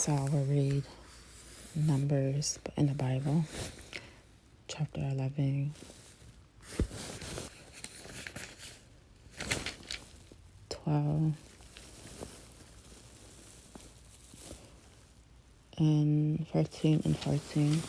So I will read Numbers in the Bible, chapter 11, 12, and 13 and 14.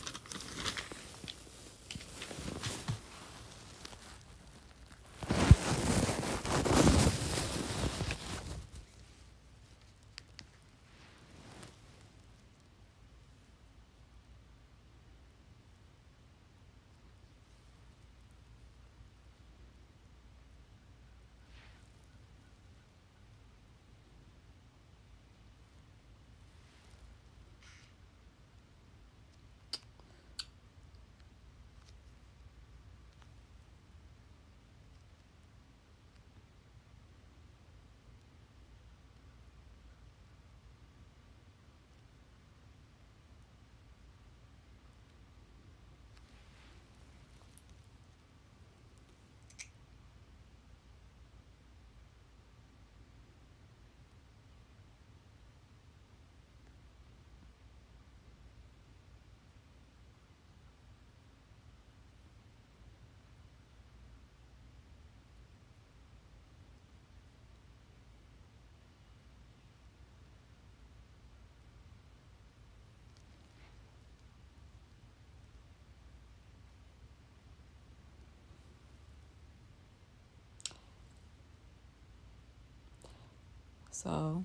So,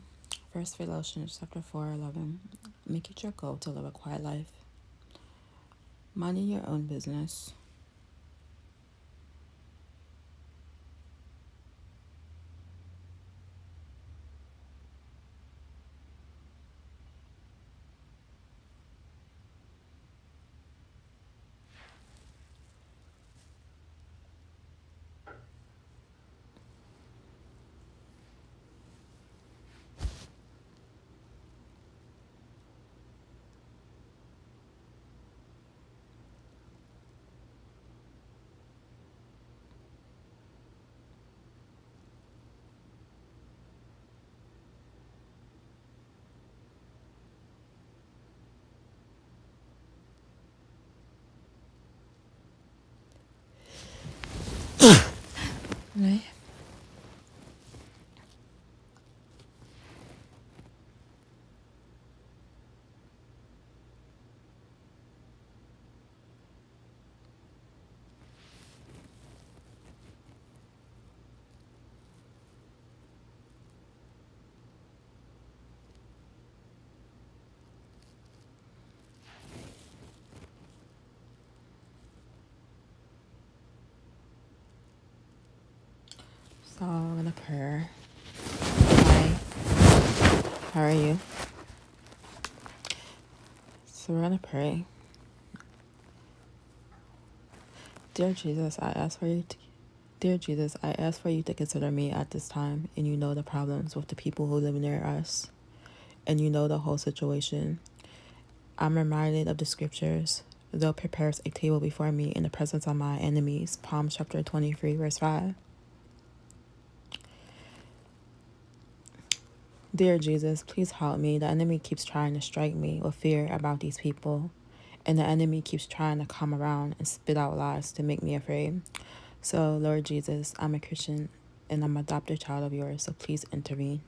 First Philossians chapter 4:11. Make it your goal to live a quiet life, minding your own business. Right? So, I'm gonna pray. Hi, how are you? So, we're gonna pray. Dear Jesus, Dear Jesus, I ask for you to consider me at this time, and you know the problems with the people who live near us, and you know the whole situation. I'm reminded of the scriptures. Thou prepares a table before me in the presence of my enemies. Psalm chapter 23, verse 5. Dear Jesus, please help me. The enemy keeps trying to strike me with fear about these people, and the enemy keeps trying to come around and spit out lies to make me afraid. So, Lord Jesus, I'm a Christian and I'm an adopted child of yours, so please intervene.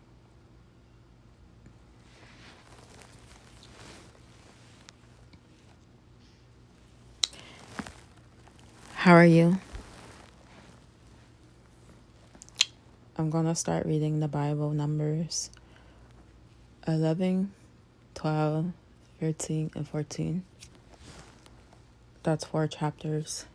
How are you? I'm going to start reading the Bible, Numbers 11, 12, 13, and 14. That's 4 chapters.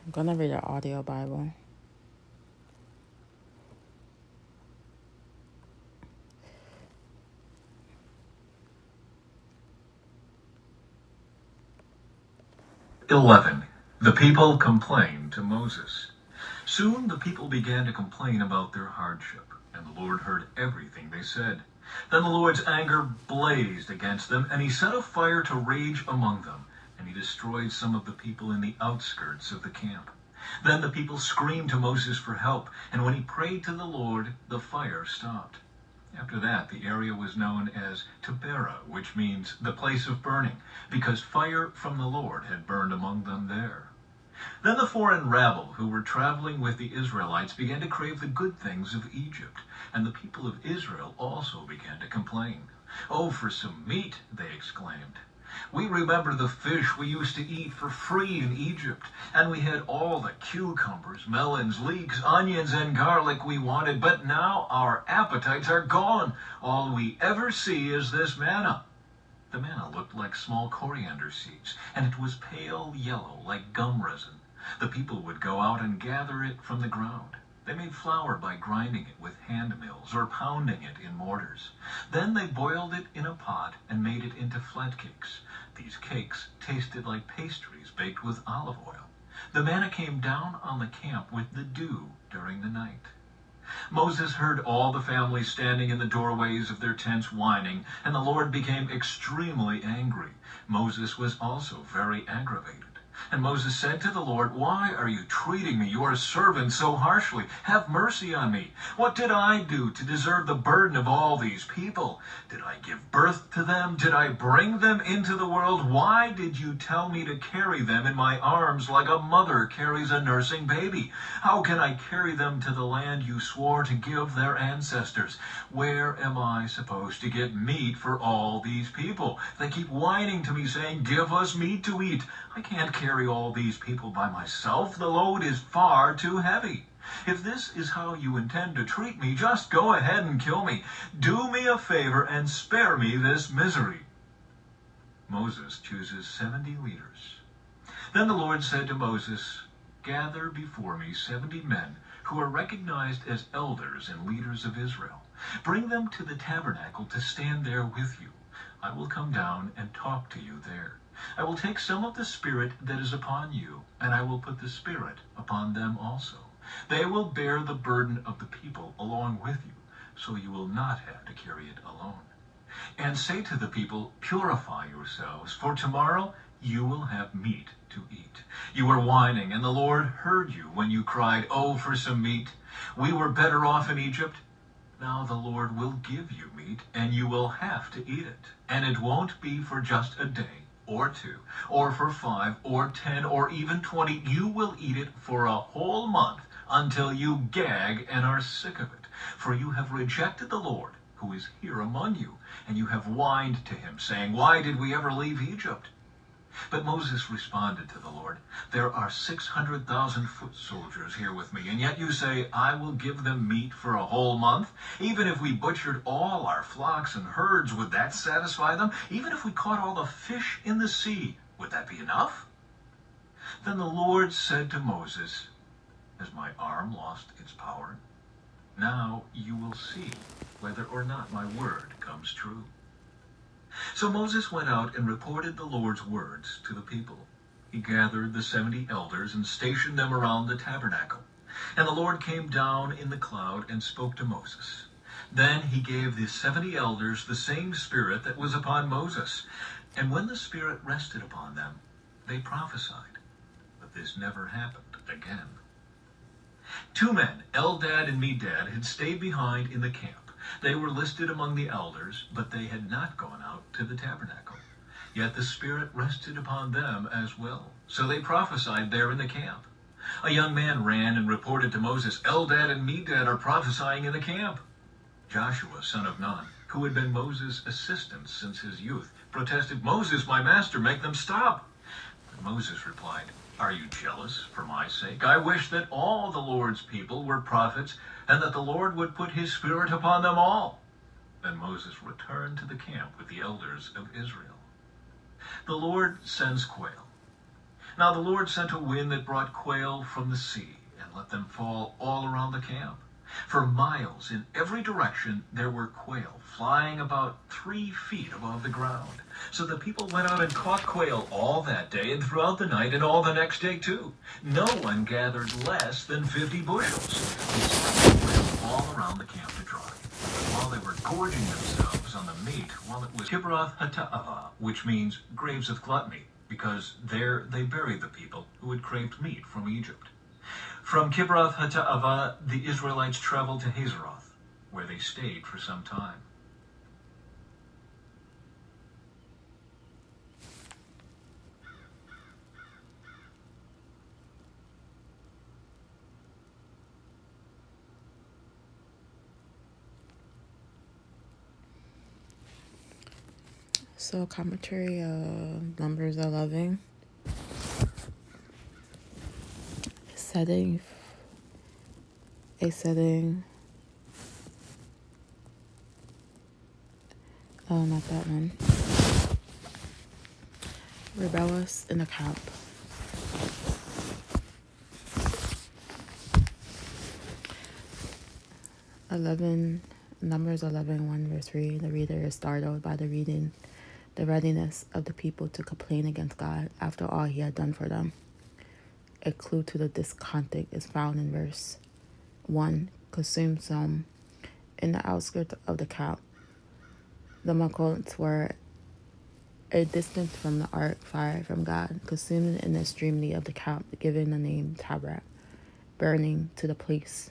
I'm going to read an audio Bible. 11. The people complained to Moses. Soon the people began to complain about their hardship, and the Lord heard everything they said. Then the Lord's anger blazed against them, and he set a fire to rage among them, and he destroyed some of the people in the outskirts of the camp. Then the people screamed to Moses for help, and when he prayed to the Lord, the fire stopped. After that, the area was known as Taberah, which means the place of burning, because fire from the Lord had burned among them there. Then the foreign rabble who were traveling with the Israelites began to crave the good things of Egypt, and the people of Israel also began to complain. "Oh, for some meat," they exclaimed. "We remember the fish we used to eat for free in Egypt, and we had all the cucumbers, melons, leeks, onions, and garlic we wanted, but now our appetites are gone. All we ever see is this manna." The manna looked like small coriander seeds, and it was pale yellow like gum resin. The people would go out and gather it from the ground. They made flour by grinding it with hand mills or pounding it in mortars. Then they boiled it in a pot and made it into flat cakes. These cakes tasted like pastries baked with olive oil. The manna came down on the camp with the dew during the night. Moses heard all the families standing in the doorways of their tents whining, and the Lord became extremely angry. Moses was also very aggravated. And Moses said to the Lord, "Why are you treating me, your servant, so harshly? Have mercy on me. What did I do to deserve the burden of all these people? Did I give birth to them? Did I bring them into the world? Why did you tell me to carry them in my arms like a mother carries a nursing baby? How can I carry them to the land you swore to give their ancestors? Where am I supposed to get meat for all these people? They keep whining to me, saying, 'Give us meat to eat.' I can't carry all these people by myself. The load is far too heavy. If this is how you intend to treat me, just go ahead and kill me. Do me a favor and spare me this misery." Moses chooses 70 leaders. Then the Lord said to Moses, "Gather before me 70 men who are recognized as elders and leaders of Israel. Bring them to the tabernacle to stand there with you. I will come down and talk to you there. I will take some of the Spirit that is upon you, and I will put the Spirit upon them also. They will bear the burden of the people along with you, so you will not have to carry it alone. And say to the people, 'Purify yourselves, for tomorrow you will have meat to eat.' You were whining, and the Lord heard you when you cried, 'Oh, for some meat. We were better off in Egypt.' Now the Lord will give you meat, and you will have to eat it. And it won't be for just a day, or 2, or for 5, or 10, or even 20. You will eat it for a whole month until you gag and are sick of it. For you have rejected the Lord, who is here among you, and you have whined to him, saying, 'Why did we ever leave Egypt?' But Moses responded to the Lord, 'There are 600,000 foot soldiers here with me, and yet you say, I will give them meat for a whole month? Even if we butchered all our flocks and herds, would that satisfy them? Even if we caught all the fish in the sea, would that be enough?' Then the Lord said to Moses, 'Has my arm lost its power? Now you will see whether or not my word comes true.' So Moses went out and reported the Lord's words to the people. He gathered the 70 elders and stationed them around the tabernacle. And the Lord came down in the cloud and spoke to Moses. Then he gave the 70 elders the same spirit that was upon Moses. And when the Spirit rested upon them, they prophesied. But this never happened again. 2 men, Eldad and Medad, had stayed behind in the camp. They were listed among the elders, but they had not gone out to the tabernacle. Yet the Spirit rested upon them as well. So they prophesied there in the camp. A young man ran and reported to Moses, "Eldad and Medad are prophesying in the camp." Joshua, son of Nun, who had been Moses' assistant since his youth, protested, "Moses, my master, make them stop." But Moses replied, "Are you jealous for my sake? I wish that all the Lord's people were prophets, and that the Lord would put his Spirit upon them all." Then Moses returned to the camp with the elders of Israel. The Lord sends quail. Now the Lord sent a wind that brought quail from the sea, and let them fall all around the camp. For miles in every direction there were quail flying about 3 feet above the ground. So the people went out and caught quail all that day and throughout the night and all the next day too. No one gathered less than 50 bushels. They spread the quail all around the camp to dry. While they were gorging themselves on the meat, while it was Kibroth Hata'ava, which means graves of gluttony, because there they buried the people who had craved meat from Egypt. From Kibroth Hata'ava, the Israelites traveled to Hazeroth, where they stayed for some time. So commentary, Numbers 11. Setting. Oh, not that one. Rebellious in the camp. Numbers 11, 1 verse 3. The reader is startled by the readiness of the people to complain against God after all he had done for them. A clue to the discontent is found in verse 1. Consume some. In the outskirts of the camp, the Makons were a distance from the ark fire from God, consumed in the extremity of the camp, giving the name Tabrak, burning to the place.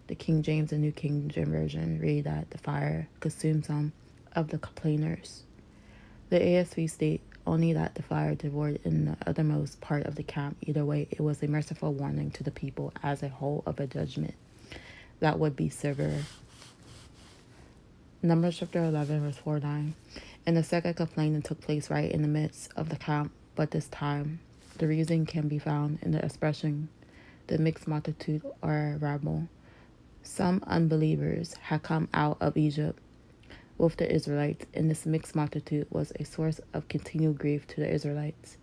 The King James and New King James Version read that the fire consumed some of the complainers. The ASV state only that the fire devoured in the uttermost part of the camp. Either way, it was a merciful warning to the people as a whole of a judgment that would be severe. Numbers chapter 11, verse 4-9. And the second complaining took place right in the midst of the camp, but this time the reason can be found in the expression, the mixed multitude or rabble. Some unbelievers had come out of Egypt with the Israelites, and this mixed multitude was a source of continued grief to the Israelites.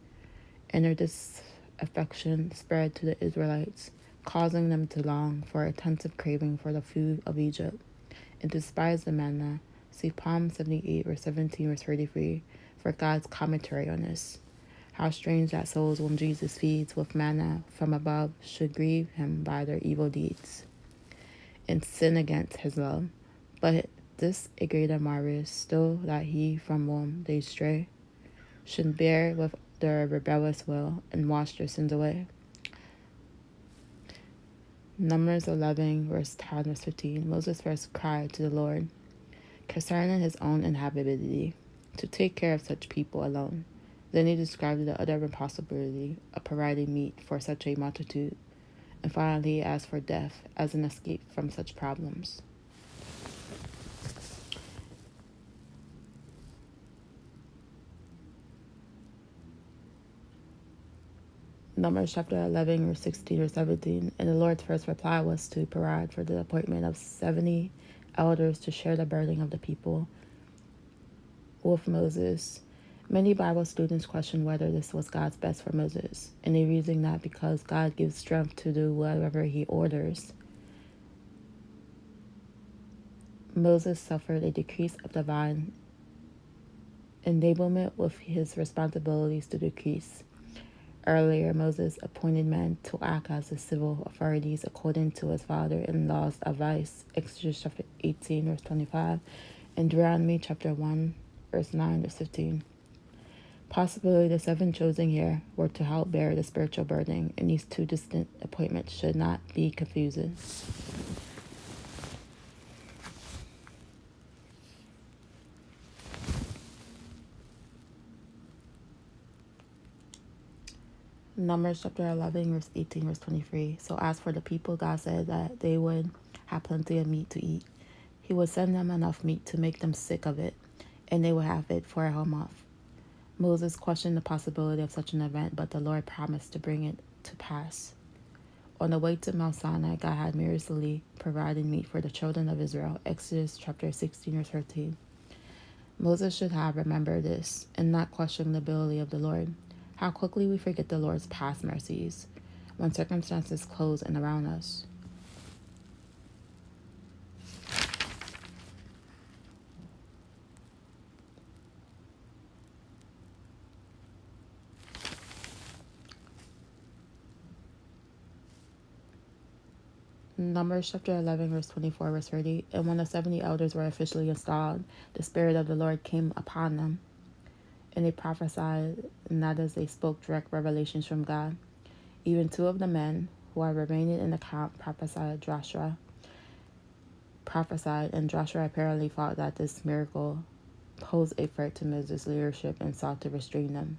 And their disaffection spread to the Israelites, causing them to long for intensive craving for the food of Egypt, and despise the manna. See Psalm 78, verse 17, verse 33, for God's commentary on this. How strange that souls, when Jesus feeds with manna from above, should grieve him by their evil deeds and sin against his love. But this a greater marvel still, that he from whom they stray should bear with their rebellious will and wash their sins away. Numbers 11, verse 10, verse 15. Moses first cried to the Lord concerning his own inhabitability, to take care of such people alone. Then he described the utter impossibility of providing meat for such a multitude, and finally he asked for death as an escape from such problems. Numbers chapter 11, verse 16 or 17. And the Lord's first reply was to provide for the appointment of 70 elders to share the burden of the people with Moses. Many Bible students question whether this was God's best for Moses, and they reason that because God gives strength to do whatever he orders, Moses suffered a decrease of divine enablement with his responsibilities to decrease. Earlier, Moses appointed men to act as the civil authorities according to his father-in-law's advice. Exodus chapter 18, verse 25, and Deuteronomy chapter 1, verse 9 to 15. Possibly the 7 chosen here were to help bear the spiritual burden, and these 2 distinct appointments should not be confused. Numbers chapter 11, verse 18, verse 23. So as for the people, God said that they would have plenty of meat to eat. He would send them enough meat to make them sick of it, and they would have it for a whole month. Moses questioned the possibility of such an event, but the Lord promised to bring it to pass. On the way to Mount Sinai, God had miraculously provided meat for the children of Israel. Exodus chapter 16, verse 13. Moses should have remembered this and not questioned the ability of the Lord. How quickly we forget the Lord's past mercies when circumstances close in around us. Numbers chapter 11, verse 24, verse 30. And when the 70 elders were officially installed, the Spirit of the Lord came upon them, and they prophesied, not as they spoke direct revelations from God. Even 2 of the men who had remained in the camp prophesied, and Joshua apparently thought that this miracle posed a threat to Moses' leadership and sought to restrain them.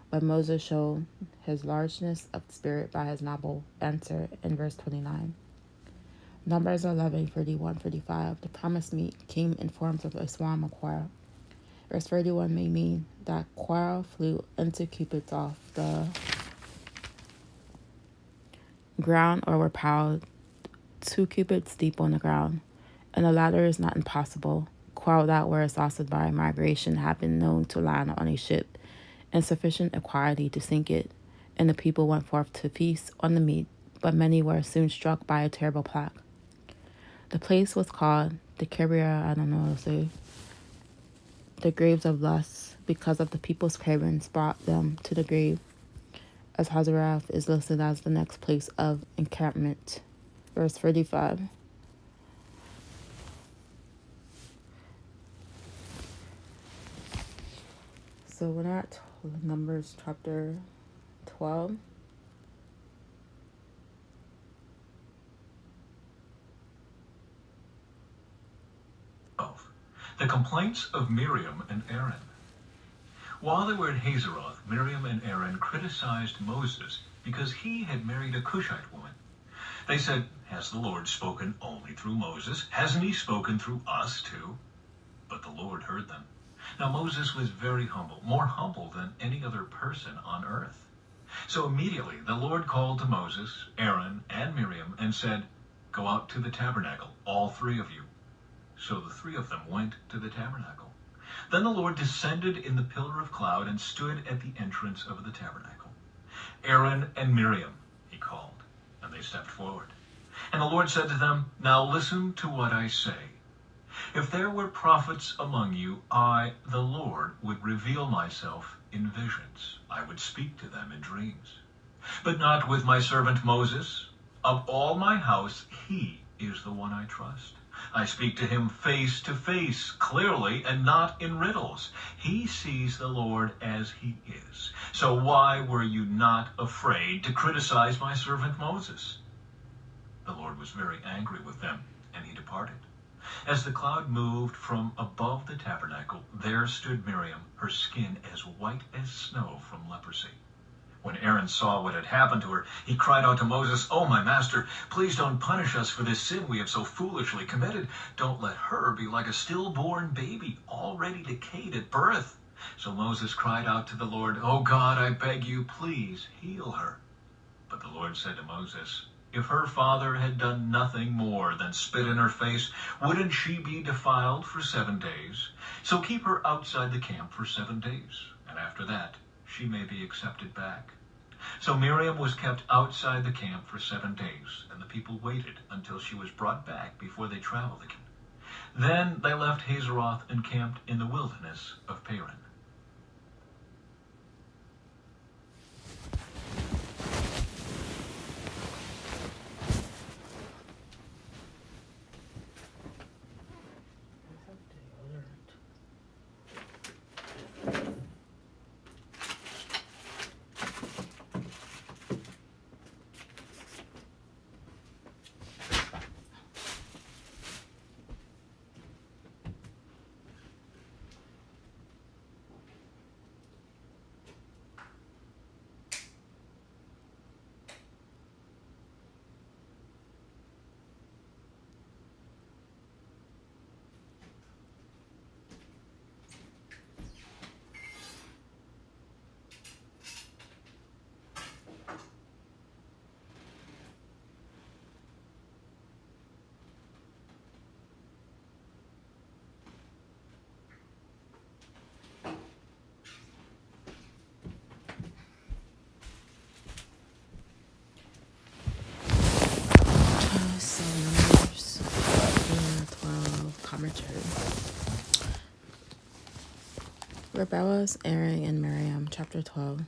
But Moses showed his largeness of spirit by his noble answer in verse 29. Numbers 11, 31, 35. The promised meat came in forms of a swarm of quail. Verse 31 may mean that quail flew into cupids off the ground or were piled 2 cubits deep on the ground, and the latter is not impossible. Quail that were exhausted by migration have been known to land on a ship in sufficient quantity to sink it, and the people went forth to feast on the meat, but many were soon struck by a terrible plague. The place was called the the graves of lust, because of the people's cravings brought them to the grave, as Hazarath is listed as the next place of encampment. Verse 35. So we're at Numbers chapter 12. The complaints of Miriam and Aaron. While they were at Hazeroth, Miriam and Aaron criticized Moses because he had married a Cushite woman. They said, "Has the Lord spoken only through Moses? Hasn't he spoken through us too?" But the Lord heard them. Now Moses was very humble, more humble than any other person on earth. So immediately the Lord called to Moses, Aaron, and Miriam and said, "Go out to the tabernacle, all 3 of you." So the 3 of them went to the tabernacle. Then the Lord descended in the pillar of cloud and stood at the entrance of the tabernacle. "Aaron and Miriam," he called, and they stepped forward. And the Lord said to them, "Now listen to what I say. If there were prophets among you, I, the Lord, would reveal myself in visions. I would speak to them in dreams. But not with my servant Moses. Of all my house, he is the one I trust. I speak to him face to face, clearly, and not in riddles. He sees the Lord as he is. So why were you not afraid to criticize my servant Moses?" The Lord was very angry with them, and he departed. As the cloud moved from above the tabernacle, there stood Miriam, her skin as white as snow from leprosy. When Aaron saw what had happened to her, he cried out to Moses, "Oh, my master, please don't punish us for this sin we have so foolishly committed. Don't let her be like a stillborn baby, already decayed at birth." So Moses cried out to the Lord, "Oh God, I beg you, please heal her." But the Lord said to Moses, "If her father had done nothing more than spit in her face, wouldn't she be defiled for 7 days? So keep her outside the camp for 7 days, and after that she may be accepted back." So Miriam was kept outside the camp for 7 days, and the people waited until she was brought back before they traveled again. Then they left Hazeroth and camped in the wilderness of Paran. So Numbers chapter 12, commentary. Rebellious Aaron and Miriam, chapter 12.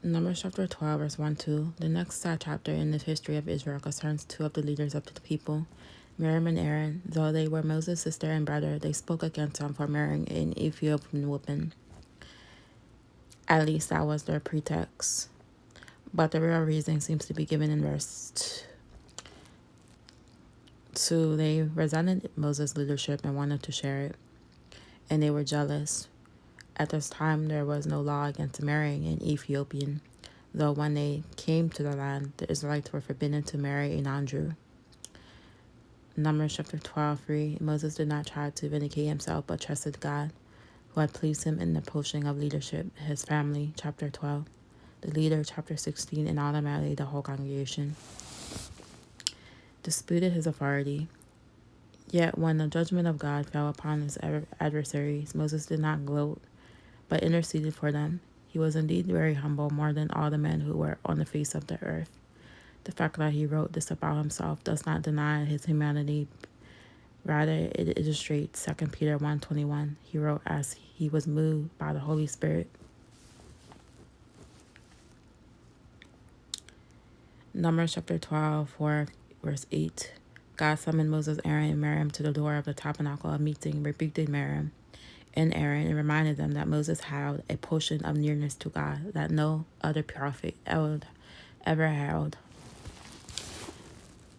Numbers chapter 12, verse 1-2. The next sad chapter in the history of Israel concerns two of the leaders of the people, Miriam and Aaron. Though they were Moses' sister and brother, they spoke against him for marrying an Ethiopian woman. At least that was their pretext. But the real reason seems to be given in verse 2. They resented Moses' leadership and wanted to share it, and they were jealous. At this time, there was no law against marrying an Ethiopian, though when they came to the land, the Israelites were forbidden to marry a non-Jew. Numbers chapter 12:3. Moses did not try to vindicate himself, but trusted God, who had pleased him in the posting of leadership. His family, chapter 12. The leader, chapter 16, and automatically the whole congregation disputed his authority. Yet when the judgment of God fell upon his adversaries, Moses did not gloat, but interceded for them. He was indeed very humble, more than all the men who were on the face of the earth. The fact that he wrote this about himself does not deny his humanity. Rather, it illustrates 2 Peter 1:21. He wrote as he was moved by the Holy Spirit. Numbers chapter 12, verse 8. God summoned Moses, Aaron, and Miriam to the door of the tabernacle of meeting, rebuked Miriam and Aaron, and reminded them that Moses held a portion of nearness to God that no other prophet ever held.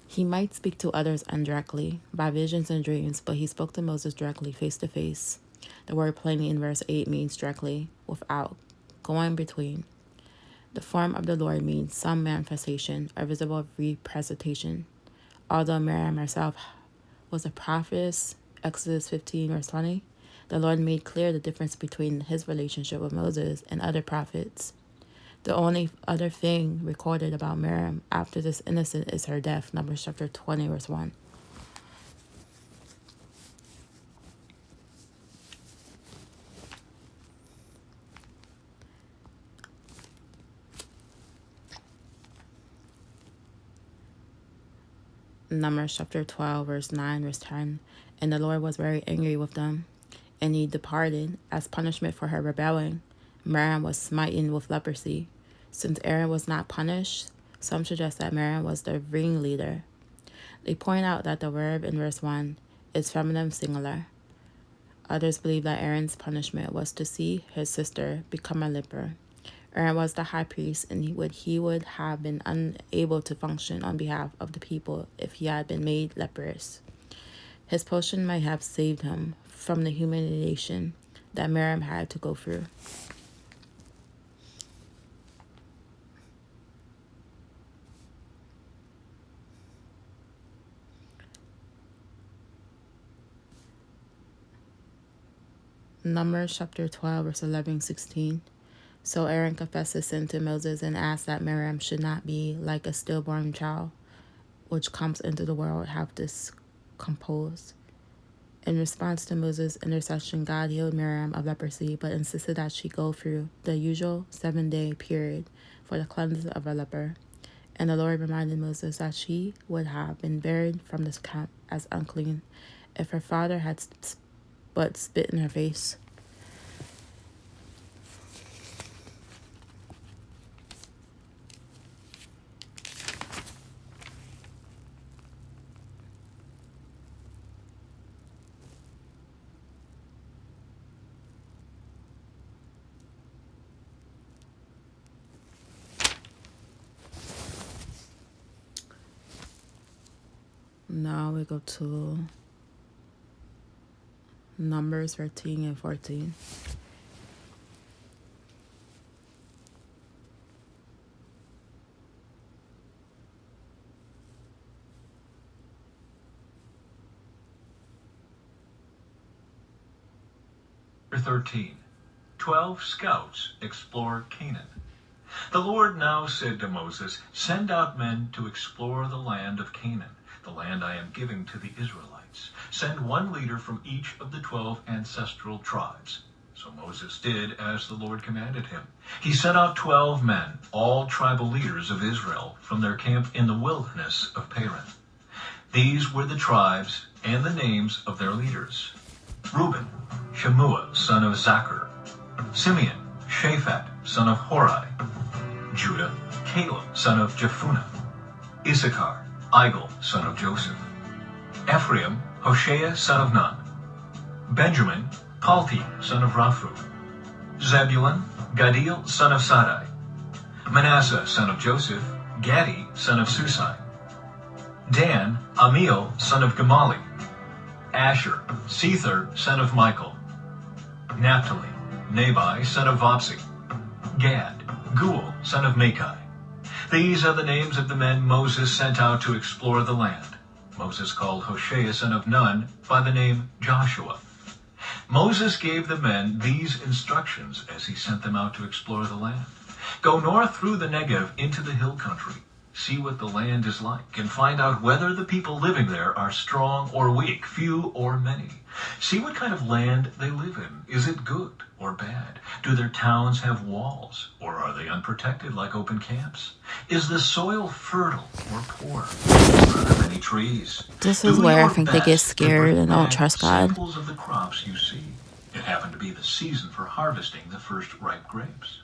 He might speak to others indirectly, by visions and dreams, but he spoke to Moses directly, face to face. The word plainly in verse 8 means directly, without going between. The form of the Lord means some manifestation or visible representation. Although Miriam herself was a prophetess, Exodus 15, verse 20, the Lord made clear the difference between his relationship with Moses and other prophets. The only other thing recorded about Miriam after this incident is her death, Numbers chapter 20, verse 1. Numbers chapter 12, verse 9, verse 10. And the Lord was very angry with them, and he departed. As punishment for her rebelling, Miriam was smitten with leprosy. Since Aaron was not punished, some suggest that Miriam was the ringleader. They point out that the verb in verse 1 is feminine singular. Others believe that Aaron's punishment was to see his sister become a leper. Aaron was the high priest, and he would have been unable to function on behalf of the people if he had been made leprous. His potion might have saved him from the humiliation that Miriam had to go through. Numbers chapter 12, verse 11-16. So Aaron confessed his sin to Moses and asked that Miriam should not be like a stillborn child, which comes into the world half discomposed. In response to Moses' intercession, God healed Miriam of leprosy, but insisted that she go through the usual 7-day period for the cleansing of a leper. And the Lord reminded Moses that she would have been buried from this camp as unclean if her father had but spit in her face. Now we go to Numbers 13 and 14. Chapter 13. 12 scouts explore Canaan. The Lord now said to Moses, "Send out men to explore the land of Canaan, the land I am giving to the Israelites. Send one leader from each of the 12 ancestral tribes." So Moses did as the Lord commanded him. He sent out 12 men, all tribal leaders of Israel, from their camp in the wilderness of Paran. These were the tribes and the names of their leaders: Reuben, Shemua, son of Zachar; Simeon, Shaphat, son of Hori; Judah, Caleb, son of Jephunneh. Issachar, Igal, son of Joseph. Ephraim, Hoshea, son of Nun. Benjamin, Palti, son of Raphu. Zebulun, Gadil, son of Sadai. Manasseh, son of Joseph. Gadi, son of Susai. Dan, Amiel, son of Gamali. Asher, Sether, son of Michael. Naphtali, Nabai, son of Vopsi. Gad, Guel, son of Machi. These are the names of the men Moses sent out to explore the land. Moses called Hoshea, son of Nun, by the name Joshua. Moses gave the men these instructions as he sent them out to explore the land. Go north through the Negev into the hill country. See what the land is like, and find out whether the people living there are strong or weak, few or many. See what kind of land they live in. Is it good or bad? Do their towns have walls, or are they unprotected like open camps? Is the soil fertile or poor? Are there many trees? This is Do where I your think they get best to scared bring and don't back trust God. samples of the crops you see. It happened to be the season for harvesting the first ripe grapes.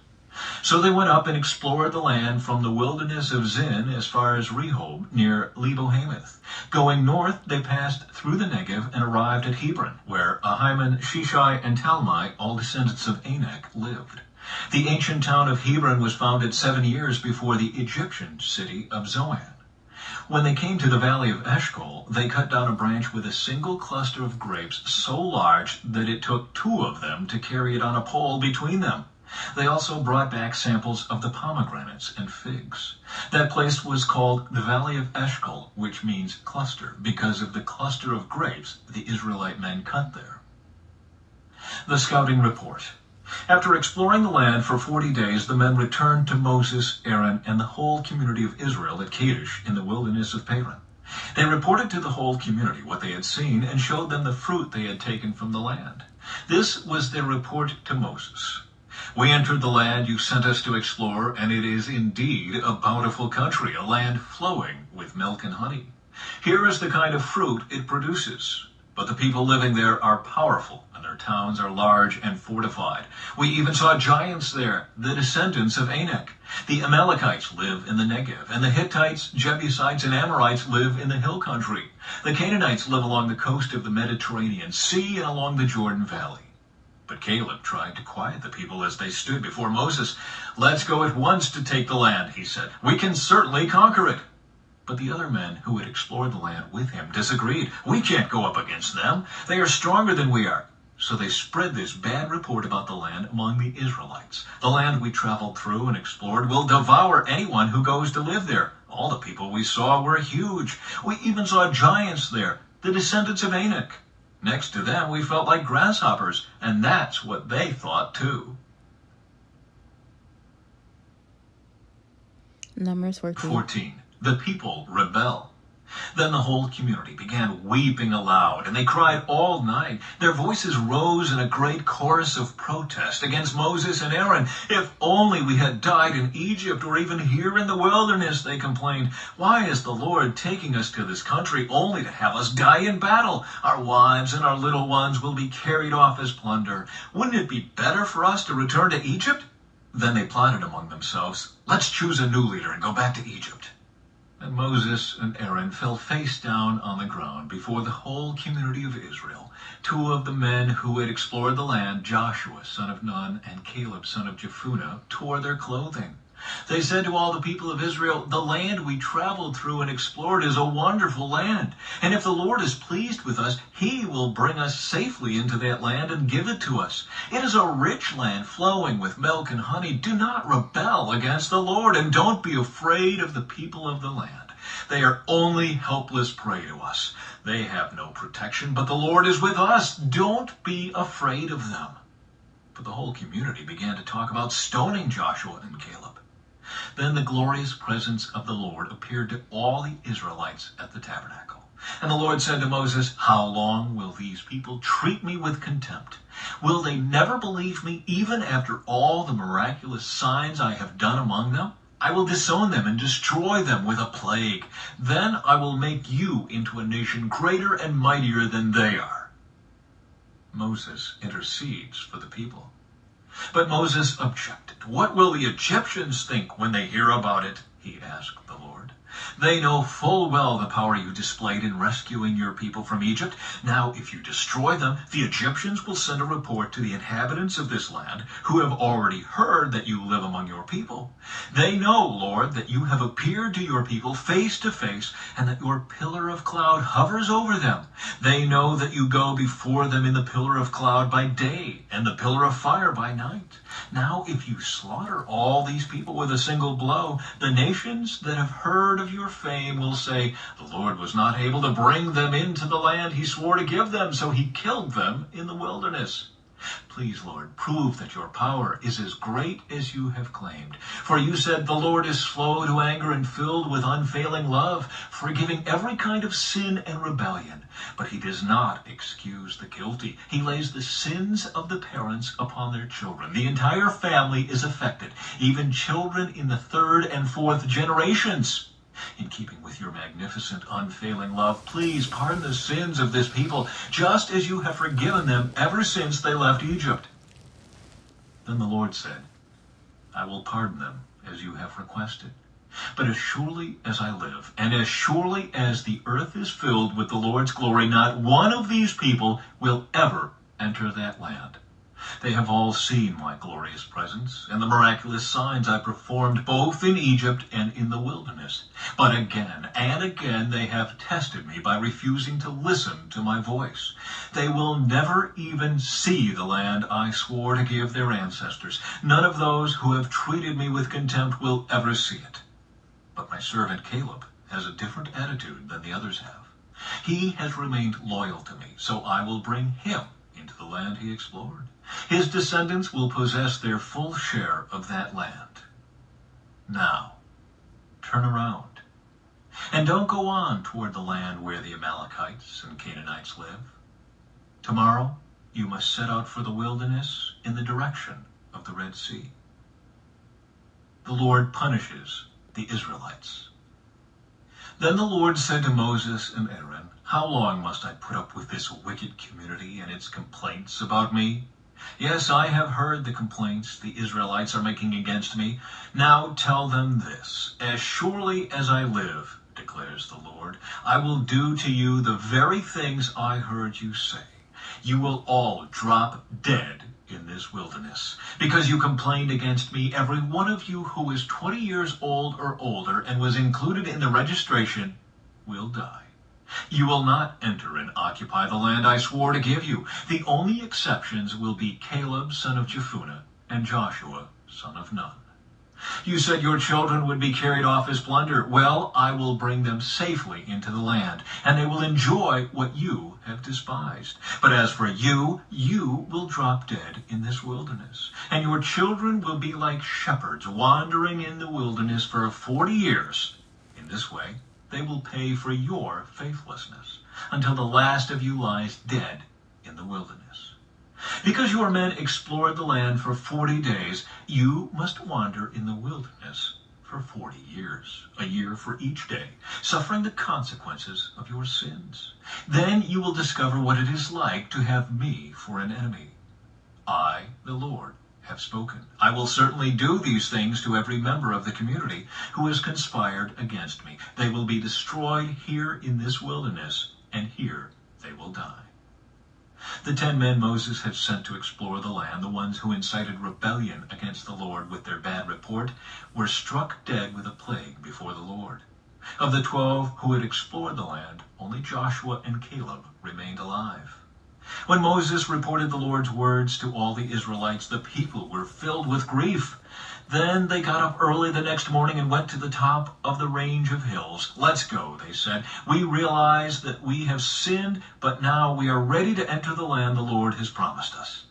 So they went up and explored the land from the wilderness of Zin as far as Rehob, near Lebo-Hamath. Going north, they passed through the Negev and arrived at Hebron, where Ahiman, Shishai, and Talmai, all descendants of Anak, lived. The ancient town of Hebron was founded 7 years before the Egyptian city of Zoan. When they came to the valley of Eshcol, they cut down a branch with a single cluster of grapes so large that it took 2 of them to carry it on a pole between them. They also brought back samples of the pomegranates and figs. That place was called the Valley of Eshcol, which means cluster, because of the cluster of grapes the Israelite men cut there. The scouting report. After exploring the land for 40 days, the men returned to Moses, Aaron, and the whole community of Israel at Kadesh in the wilderness of Paran. They reported to the whole community what they had seen and showed them the fruit they had taken from the land. This was their report to Moses. We entered the land you sent us to explore, and it is indeed a bountiful country, a land flowing with milk and honey. Here is the kind of fruit it produces. But the people living there are powerful, and their towns are large and fortified. We even saw giants there, the descendants of Anak. The Amalekites live in the Negev, and the Hittites, Jebusites, and Amorites live in the hill country. The Canaanites live along the coast of the Mediterranean Sea and along the Jordan Valley. But Caleb tried to quiet the people as they stood before Moses. Let's go at once to take the land, he said. We can certainly conquer it. But the other men who had explored the land with him disagreed. We can't go up against them. They are stronger than we are. So they spread this bad report about the land among the Israelites. The land we traveled through and explored will devour anyone who goes to live there. All the people we saw were huge. We even saw giants there, the descendants of Anak. Next to them, we felt like grasshoppers, and that's what they thought too. Numbers 14. The people rebel. Then the whole community began weeping aloud, and they cried all night. Their voices rose in a great chorus of protest against Moses and Aaron. If only we had died in Egypt, or even here in the wilderness, they complained. Why is the Lord taking us to this country only to have us die in battle? Our wives and our little ones will be carried off as plunder. Wouldn't it be better for us to return to Egypt? Then they plotted among themselves, let's choose a new leader and go back to Egypt. And Moses and Aaron fell face down on the ground before the whole community of Israel. 2 of the men who had explored the land, Joshua, son of Nun, and Caleb, son of Jephunneh, tore their clothing. They said to all the people of Israel, the land we traveled through and explored is a wonderful land. And if the Lord is pleased with us, he will bring us safely into that land and give it to us. It is a rich land flowing with milk and honey. Do not rebel against the Lord, and don't be afraid of the people of the land. They are only helpless prey to us. They have no protection, but the Lord is with us. Don't be afraid of them. But the whole community began to talk about stoning Joshua and Caleb. Then the glorious presence of the Lord appeared to all the Israelites at the tabernacle. And the Lord said to Moses, how long will these people treat me with contempt? Will they never believe me even after all the miraculous signs I have done among them? I will disown them and destroy them with a plague. Then I will make you into a nation greater and mightier than they are. Moses intercedes for the people. But Moses objected. "What will the Egyptians think when they hear about it?" he asked the Lord. "They know full well the power you displayed in rescuing your people from Egypt. Now, if you destroy them, the Egyptians will send a report to the inhabitants of this land, who have already heard that you live among your people. They know, Lord, that you have appeared to your people face to face, and that your pillar of cloud hovers over them. They know that you go before them in the pillar of cloud by day, and the pillar of fire by night. Now, if you slaughter all these people with a single blow, the nations that have heard of your fame will say, 'The Lord was not able to bring them into the land he swore to give them, so he killed them in the wilderness.' Please, Lord, prove that your power is as great as you have claimed. For you said, 'The Lord is slow to anger and filled with unfailing love, forgiving every kind of sin and rebellion. But he does not excuse the guilty. He lays the sins of the parents upon their children. The entire family is affected, even children in the third and fourth generations.' In keeping with your magnificent, unfailing love, please pardon the sins of this people, just as you have forgiven them ever since they left Egypt." Then the Lord said, "I will pardon them as you have requested. But as surely as I live, and as surely as the earth is filled with the Lord's glory, not one of these people will ever enter that land. They have all seen my glorious presence and the miraculous signs I performed both in Egypt and in the wilderness. But again and again they have tested me by refusing to listen to my voice. They will never even see the land I swore to give their ancestors. None of those who have treated me with contempt will ever see it. But my servant Caleb has a different attitude than the others have. He has remained loyal to me, so I will bring him into the land he explored. His descendants will possess their full share of that land. Now, turn around, and don't go on toward the land where the Amalekites and Canaanites live. Tomorrow, you must set out for the wilderness in the direction of the Red Sea." The Lord punishes the Israelites. Then the Lord said to Moses and Aaron, "How long must I put up with this wicked community and its complaints about me? Yes, I have heard the complaints the Israelites are making against me. Now tell them this: as surely as I live, declares the Lord, I will do to you the very things I heard you say. You will all drop dead in this wilderness, because you complained against me. Every one of you who is 20 years old or older and was included in the registration will die. You will not enter and occupy the land I swore to give you. The only exceptions will be Caleb, son of Jephunneh, and Joshua, son of Nun. You said your children would be carried off as plunder. Well, I will bring them safely into the land, and they will enjoy what you have despised. But as for you, you will drop dead in this wilderness, and your children will be like shepherds wandering in the wilderness for 40 years. In this way, they will pay for your faithlessness until the last of you lies dead in the wilderness. Because your men explored the land for 40 days, you must wander in the wilderness for 40 years, a year for each day, suffering the consequences of your sins. Then you will discover what it is like to have me for an enemy. I, the Lord, have spoken. I will certainly do these things to every member of the community who has conspired against me. They will be destroyed here in this wilderness, and here they will die." The 10 men Moses had sent to explore the land, the ones who incited rebellion against the Lord with their bad report, were struck dead with a plague before the Lord. Of the 12 who had explored the land, only Joshua and Caleb remained alive. When Moses reported the Lord's words to all the Israelites, the people were filled with grief. Then they got up early the next morning and went to the top of the range of hills. "Let's go," they said. "We realize that we have sinned, but now we are ready to enter the land the Lord has promised us."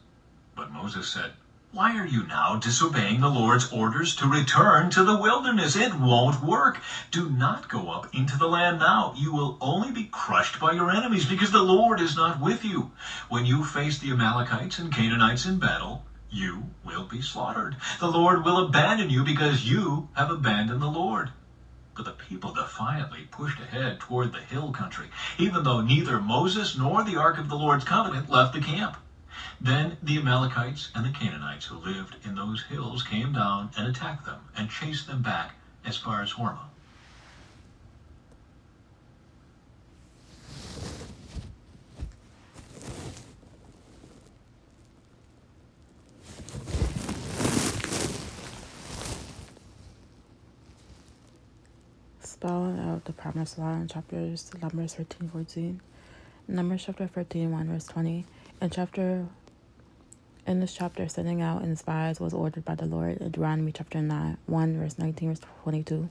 But Moses said, "Why are you now disobeying the Lord's orders to return to the wilderness? It won't work. Do not go up into the land now. You will only be crushed by your enemies, because the Lord is not with you. When you face the Amalekites and Canaanites in battle, you will be slaughtered. The Lord will abandon you because you have abandoned the Lord." But the people defiantly pushed ahead toward the hill country, even though neither Moses nor the Ark of the Lord's covenant left the camp. Then the Amalekites and the Canaanites who lived in those hills came down and attacked them and chased them back as far as Hormah. Spelling out the promised land, chapters Numbers 13:14. Numbers chapter 13, 1 verse 20. In this chapter, sending out and spies was ordered by the Lord. In Deuteronomy chapter 9, 1 verse 19 verse 22.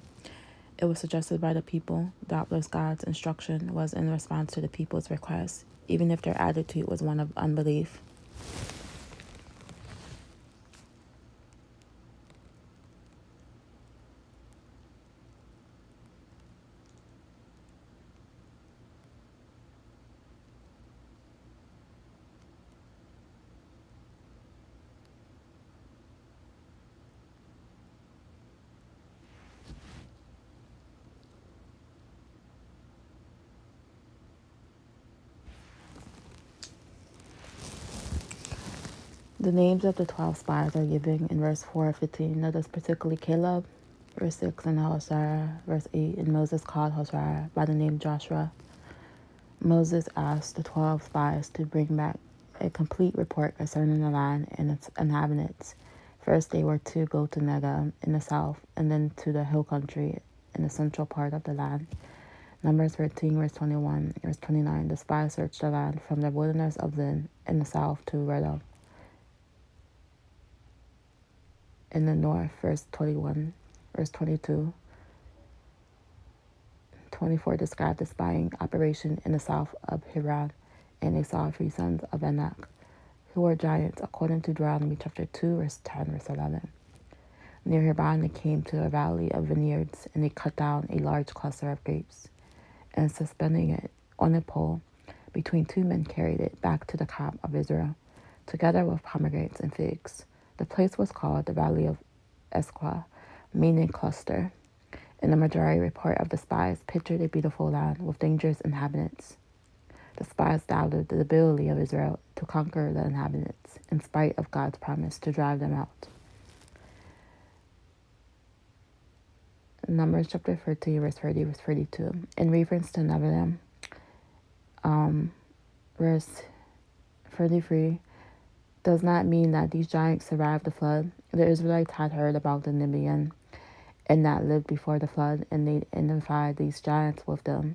It was suggested by the people. Doubtless God's instruction was in response to the people's request, even if their attitude was one of unbelief. The names of the 12 spies are given in verse 4 of 15. Notice particularly Caleb, verse 6, and Hosea, verse 8. And Moses called Hosea by the name Joshua. Moses asked the 12 spies to bring back a complete report concerning the land and its inhabitants. First, they were to go to Negeb in the south, and then to the hill country in the central part of the land. Numbers 13, verse 21, verse 29. The spies searched the land from the wilderness of Zin in the south to Redom in the north, verse 21, verse 22. 24 described the spying operation in the south of Hebron, and they saw 3 sons of Anak, who were giants, according to Deuteronomy chapter 2, verse 10, verse 11. Near Hebron, they came to a valley of vineyards, and they cut down a large cluster of grapes, and suspending it on a pole, between 2 men carried it back to the camp of Israel, together with pomegranates and figs. The place was called the Valley of Esqua, meaning cluster. And the majority report of the spies pictured a beautiful land with dangerous inhabitants. The spies doubted the ability of Israel to conquer the inhabitants, in spite of God's promise to drive them out. Numbers chapter 13, verse 30, verse 32. In reference to Nephilim, verse 33, does not mean that these giants survived the flood. The Israelites had heard about the Nebian and that lived before the flood, and they identified these giants with them.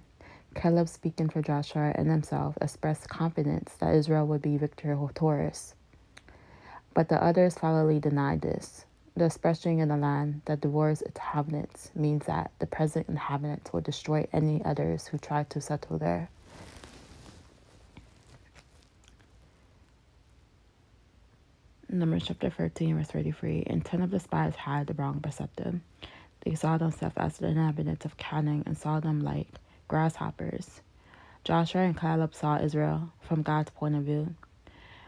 Caleb, speaking for Joshua and himself, expressed confidence that Israel would be victorious. But the others flatly denied this. The expression in the land that devours its inhabitants means that the present inhabitants will destroy any others who try to settle there. Numbers chapter 13, verse 33. And 10 of the spies had the wrong perception. They saw themselves as the inhabitants of Canaan and saw them like grasshoppers. Joshua and Caleb saw Israel from God's point of view.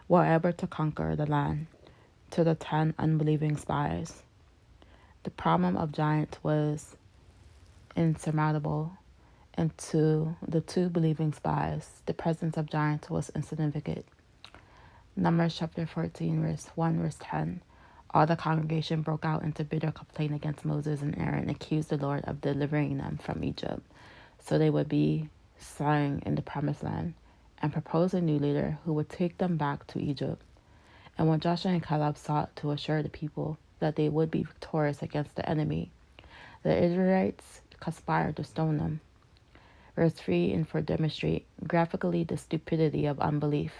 Whatever to conquer the land, to the 10 unbelieving spies. The problem of giants was insurmountable, and to the 2 believing spies, the presence of giants was insignificant. Numbers chapter 14, verse 1, verse 10. All the congregation broke out into bitter complaint against Moses and Aaron and accused the Lord of delivering them from Egypt, so they would be slain in the promised land, and proposed a new leader who would take them back to Egypt. And when Joshua and Caleb sought to assure the people that they would be victorious against the enemy, the Israelites conspired to stone them. Verse 3, and for demonstrate graphically the stupidity of unbelief.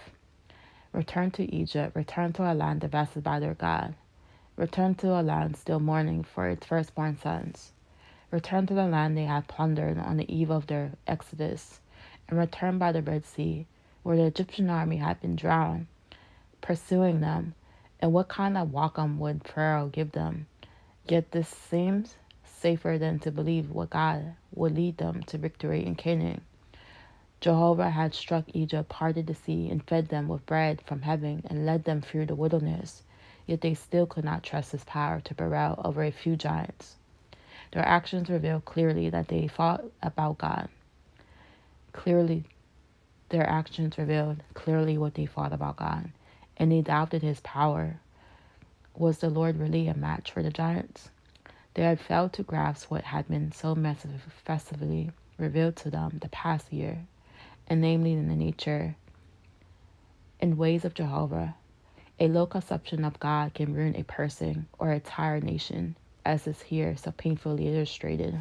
Return to Egypt, return to a land devasted by their God. Return to a land still mourning for its firstborn sons. Return to the land they had plundered on the eve of their exodus, and return by the Red Sea, where the Egyptian army had been drowned, pursuing them. And what kind of welcome would Pharaoh give them? Yet this seems safer than to believe what God would lead them to victory in Canaan. Jehovah had struck Egypt, parted the sea, and fed them with bread from heaven, and led them through the wilderness. Yet they still could not trust his power to prevail over a few giants. Their actions reveal clearly that they thought about God. Their actions revealed clearly what they thought about God. and they doubted his power. Was the Lord really a match for the giants? They had failed to grasp what had been so manifestly revealed to them the past year, and namely in the nature and ways of Jehovah. A low conception of God can ruin a person or a entire nation, as is here so painfully illustrated.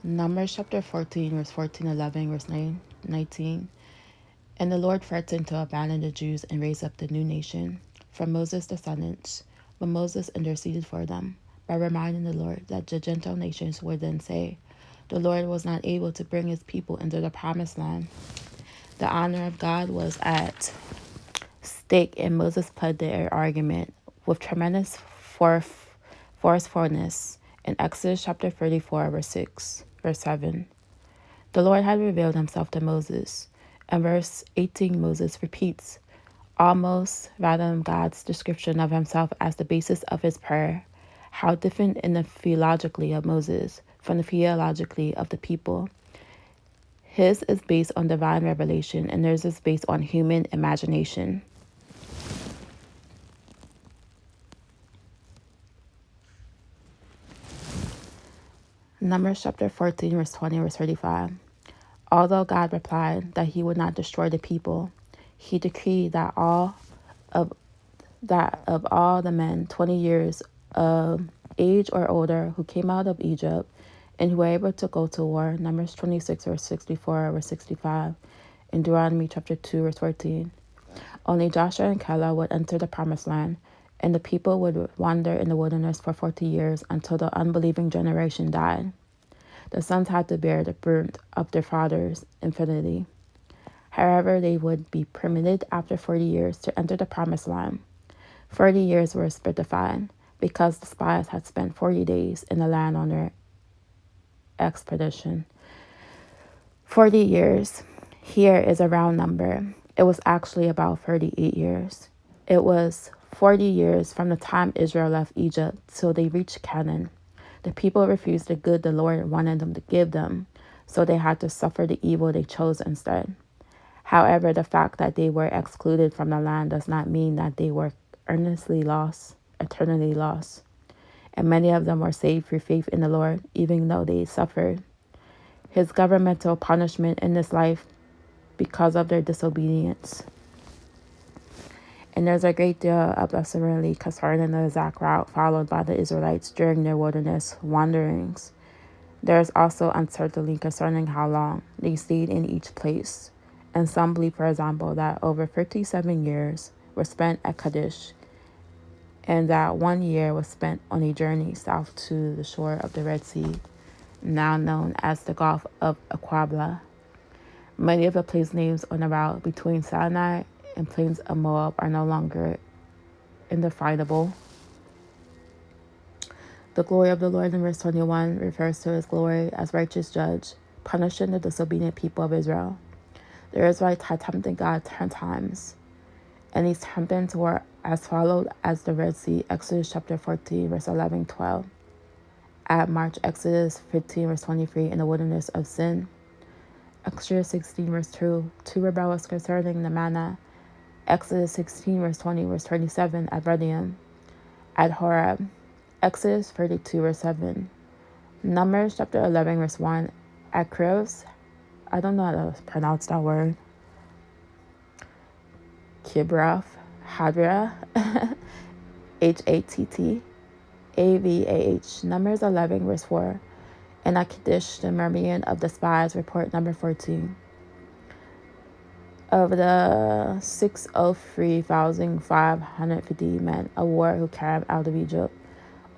Numbers chapter 14, verse 14, 11, verse 19. And the Lord threatened to abandon the Jews and raise up the new nation from Moses' descendants. But Moses interceded for them by reminding the Lord that the Gentile nations would then say, the Lord was not able to bring his people into the promised land. The honor of God was at stake, and Moses pled their argument with tremendous forcefulness in Exodus chapter 34, verse 7. The Lord had revealed himself to Moses. And verse 18, Moses repeats almost rather God's description of himself as the basis of his prayer. How different in the theologically of Moses from the theologically of the people. His is based on divine revelation, and theirs is based on human imagination. Numbers chapter 14, verse 20, verse 35. Although God replied that he would not destroy the people, he decreed that of all the men 20 years of age or older who came out of Egypt and who were able to go to war, Numbers 26, verse 64, verse 65, and Deuteronomy chapter 2, verse 14. Only Joshua and Caleb would enter the promised land, and the people would wander in the wilderness for 40 years until the unbelieving generation died. The sons had to bear the brunt of their father's infidelity. However, they would be permitted after 40 years to enter the promised land. 40 years were specified because the spies had spent 40 days in the land on their expedition. 40 years here is a round number. It was actually about 38 years. It was 40 years from the time Israel left Egypt till they reached Canaan. The people refused the good the Lord wanted them to give them, so they had to suffer the evil they chose instead. However, the fact that they were excluded from the land does not mean that they were eternally lost. And many of them were saved through faith in the Lord, even though they suffered his governmental punishment in this life because of their disobedience. And there's a great deal of uncertainty concerning the exact route followed by the Israelites during their wilderness wanderings. There is also uncertainty concerning how long they stayed in each place. And some believe, for example, that over 57 years were spent at Kadesh, and that 1 year was spent on a journey south to the shore of the Red Sea, now known as the Gulf of Aqaba. Many of the place names on the route between Sinai and plains of Moab are no longer indefinable. The glory of the Lord in verse 21 refers to his glory as righteous judge, punishing the disobedient people of Israel. The Israelites had tempted God 10 times, and these temptations were as followed as the Red Sea, Exodus chapter 14, verse 11, 12. At March, Exodus 15, verse 23, in the wilderness of Sin. Exodus 16, verse 2, too rebellious concerning the manna. Exodus 16, verse 20, verse 27, at Redium. At Horeb. Exodus 32, verse 7. Numbers chapter 11, verse 1, at Kros. I don't know how to pronounce that word. Kibroth, Hadra, Hattavah. Numbers 11, verse 4. And at Kadesh, the meridian of the spies, report number 14. Of the 603,550 men of war who came out of Egypt,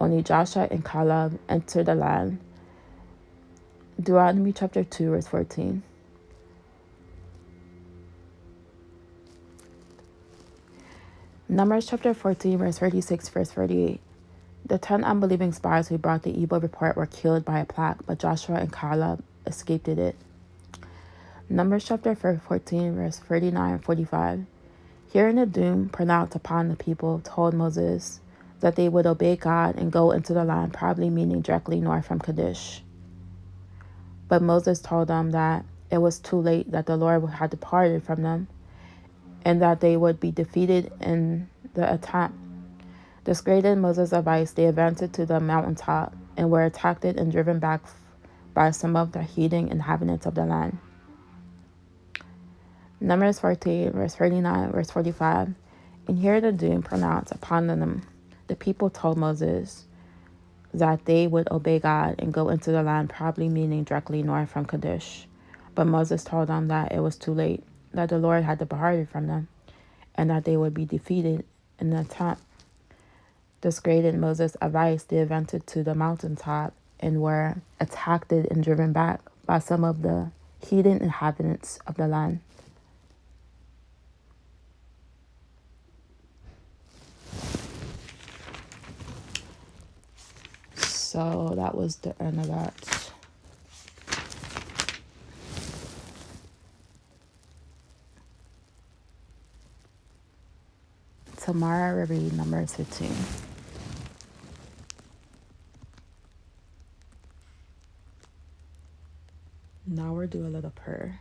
only Joshua and Caleb entered the land. Deuteronomy chapter 2, verse 14. Numbers chapter 14, verse 36, verse 38. The 10 unbelieving spies who brought the evil report were killed by a plague, but Joshua and Caleb escaped it. Numbers chapter 14, verse 39 and 45. Hearing the doom pronounced upon the people, told Moses, that they would obey God and go into the land, probably meaning directly north from Kadesh. But Moses told them that it was too late, that the Lord had departed from them, and that they would be defeated in the attempt. Dissuaded Moses' advice, they advanced to the mountaintop and were attacked and driven back by some of the heathen inhabitants of the land. Numbers 14, verse 39, verse 45. And here the doom pronounced upon them. The people told Moses that they would obey God and go into the land, probably meaning directly north from Kadesh. But Moses told them that it was too late, that the Lord had departed from them, and that they would be defeated in the attempt. Dissuaded Moses' advice, they advanced to the mountaintop and were attacked and driven back by some of the heathen inhabitants of the land. So that was the end of that. Tomorrow we'll read Numbers 15. Now we'll do a little prayer.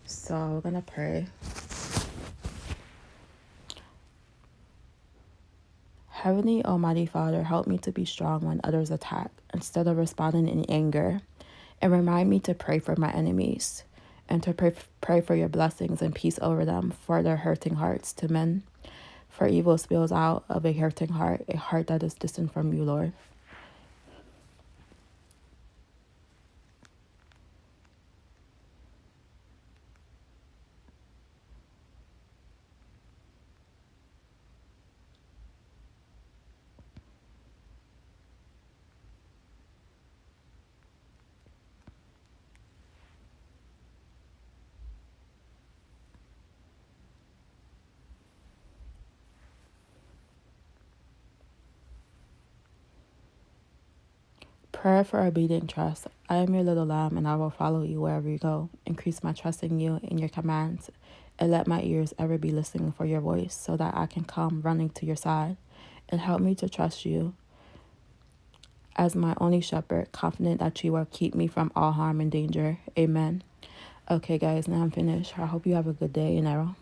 So we're going to pray. Heavenly Almighty Father, help me to be strong when others attack instead of responding in anger, and remind me to pray for my enemies and to pray for your blessings and peace over them, for their hurting hearts to mend. For evil spills out of a hurting heart, a heart that is distant from you, Lord. Prayer for obedient trust. I am your little lamb, and I will follow you wherever you go. Increase my trust in you and your commands, and let my ears ever be listening for your voice, so that I can come running to your side. And help me to trust you as my only shepherd, confident that you will keep me from all harm and danger. Amen. Okay, guys, now I'm finished. I hope you have a good day and arrow.